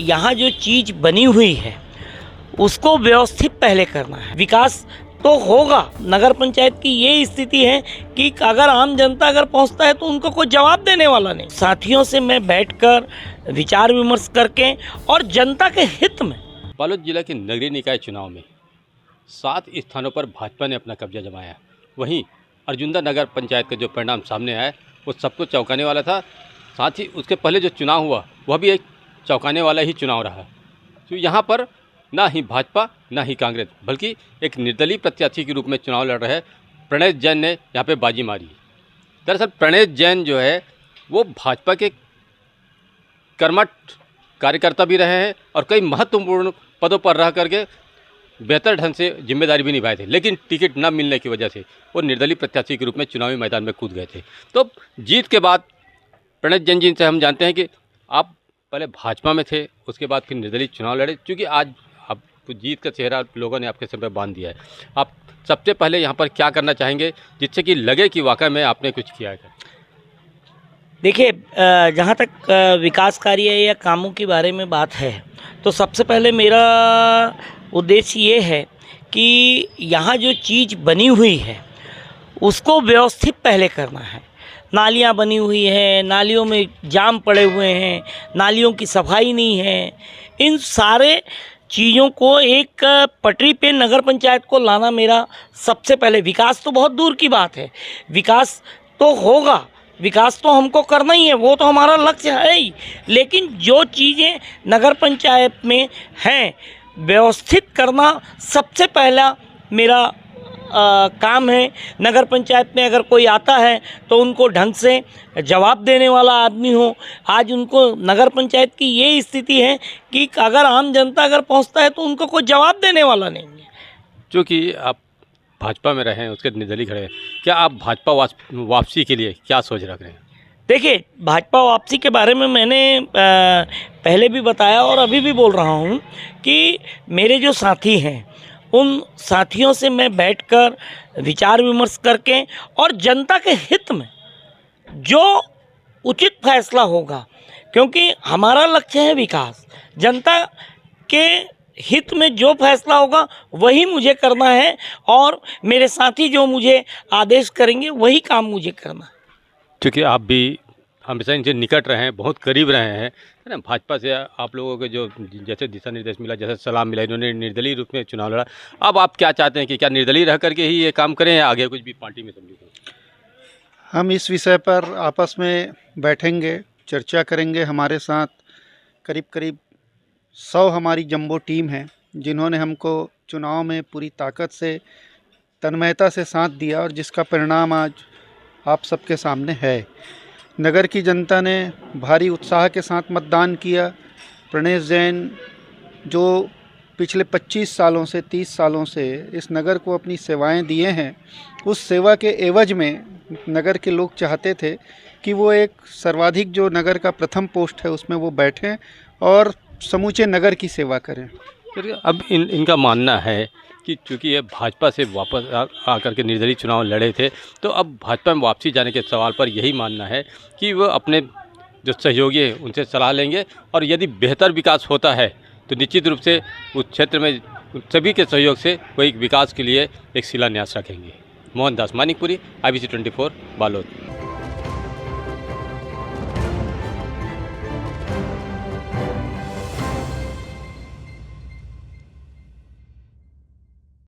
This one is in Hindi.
यहाँ जो चीज़ बनी हुई है उसको व्यवस्थित पहले करना है। विकास तो होगा। नगर पंचायत की ये स्थिति है कि अगर आम जनता अगर पहुंचता है तो उनको कोई जवाब देने वाला नहीं। साथियों से मैं बैठकर विचार विमर्श करके और जनता के हित में। बालोद जिला के नगरीय निकाय चुनाव में 7 स्थानों पर भाजपा ने अपना कब्जा जमाया। वहीं अर्जुंदा नगर पंचायत का जो परिणाम सामने आया वो सबको चौंकाने वाला था। साथ ही उसके पहले जो चुनाव हुआ वह भी एक चौंकाने वाला ही चुनाव रहा। तो यहाँ पर ना ही भाजपा ना ही कांग्रेस बल्कि एक निर्दलीय प्रत्याशी के रूप में चुनाव लड़ रहे प्रणय जैन ने यहाँ पे बाजी मारी। दरअसल प्रणय जैन जो है वो भाजपा के कर्मठ कार्यकर्ता भी रहे हैं और कई महत्वपूर्ण पदों पर रह करके बेहतर ढंग से जिम्मेदारी भी निभाए थे, लेकिन टिकट न मिलने की वजह से वो निर्दलीय प्रत्याशी के रूप में चुनावी मैदान में कूद गए थे। तो जीत के बाद प्रणय जैन जी से हम जानते हैं कि आप पहले भाजपा में थे, उसके बाद फिर निर्दलीय चुनाव लड़े। क्योंकि आज आप जीत का चेहरा लोगों ने आपके सर पर बांध दिया है, आप सबसे पहले यहाँ पर क्या करना चाहेंगे जिससे कि लगे कि वाकई में आपने कुछ किया है? देखिए, जहाँ तक विकास कार्य या कामों के बारे में बात है तो सबसे पहले मेरा उद्देश्य ये है कि यहाँ जो चीज़ बनी हुई है उसको व्यवस्थित पहले करना है। नालियाँ बनी हुई हैं, नालियों में जाम पड़े हुए हैं, नालियों की सफाई नहीं है। इन सारे चीज़ों को एक पटरी पे नगर पंचायत को लाना मेरा सबसे पहले। विकास तो बहुत दूर की बात है, विकास तो होगा, विकास तो हमको करना ही है, वो तो हमारा लक्ष्य है ही। लेकिन जो चीज़ें नगर पंचायत में हैं व्यवस्थित करना सबसे पहला मेरा काम है। नगर पंचायत में अगर कोई आता है तो उनको ढंग से जवाब देने वाला आदमी हो। आज उनको नगर पंचायत की ये स्थिति है कि अगर आम जनता अगर पहुंचता है तो उनको कोई जवाब देने वाला नहीं है। क्योंकि आप भाजपा में रहे हैं, उसके निर्दलीय खड़े हैं, क्या आप भाजपा वापसी के लिए क्या सोच रख रहे हैं? देखिए, भाजपा वापसी के बारे में मैंने पहले भी बताया और अभी भी बोल रहा हूँ कि मेरे जो साथी हैं उन साथियों से मैं बैठकर विचार विमर्श करके और जनता के हित में जो उचित फैसला होगा, क्योंकि हमारा लक्ष्य है विकास, जनता के हित में जो फैसला होगा वही मुझे करना है और मेरे साथी जो मुझे आदेश करेंगे वही काम मुझे करना है। क्योंकि आप भी हमेशा इनसे निकट रहे हैं, बहुत करीब रहे हैं, है ना। भाजपा से आप लोगों को जो जैसे दिशा निर्देश मिला, जैसे सलाह मिला, इन्होंने निर्दलीय रूप में चुनाव लड़ा। अब आप क्या चाहते हैं कि क्या निर्दलीय रह करके ही ये काम करें या आगे कुछ भी पार्टी में समझौता? हम इस विषय पर आपस में बैठेंगे, चर्चा करेंगे। हमारे साथ करीब करीब 100 हमारी जंबो टीम है जिन्होंने हमको चुनाव में पूरी ताकत से तन्मयता से साथ दिया और जिसका परिणाम आज आप सबके सामने है। नगर की जनता ने भारी उत्साह के साथ मतदान किया। प्रणय जैन जो पिछले 25 सालों से 30 सालों से इस नगर को अपनी सेवाएं दिए हैं, उस सेवा के एवज में नगर के लोग चाहते थे कि वो एक सर्वाधिक जो नगर का प्रथम पोस्ट है उसमें वो बैठें और समूचे नगर की सेवा करें। अब इनका मानना है कि चूँकि ये भाजपा से वापस आकर के निर्दलीय चुनाव लड़े थे, तो अब भाजपा में वापसी जाने के सवाल पर यही मानना है कि वो अपने जो सहयोगी हैं उनसे सलाह लेंगे और यदि बेहतर विकास होता है तो निश्चित रूप से उस क्षेत्र में सभी के सहयोग से वो एक विकास के लिए एक शिलान्यास रखेंगे। मोहन दास मानिकपुरी, IBC 24, बालोद।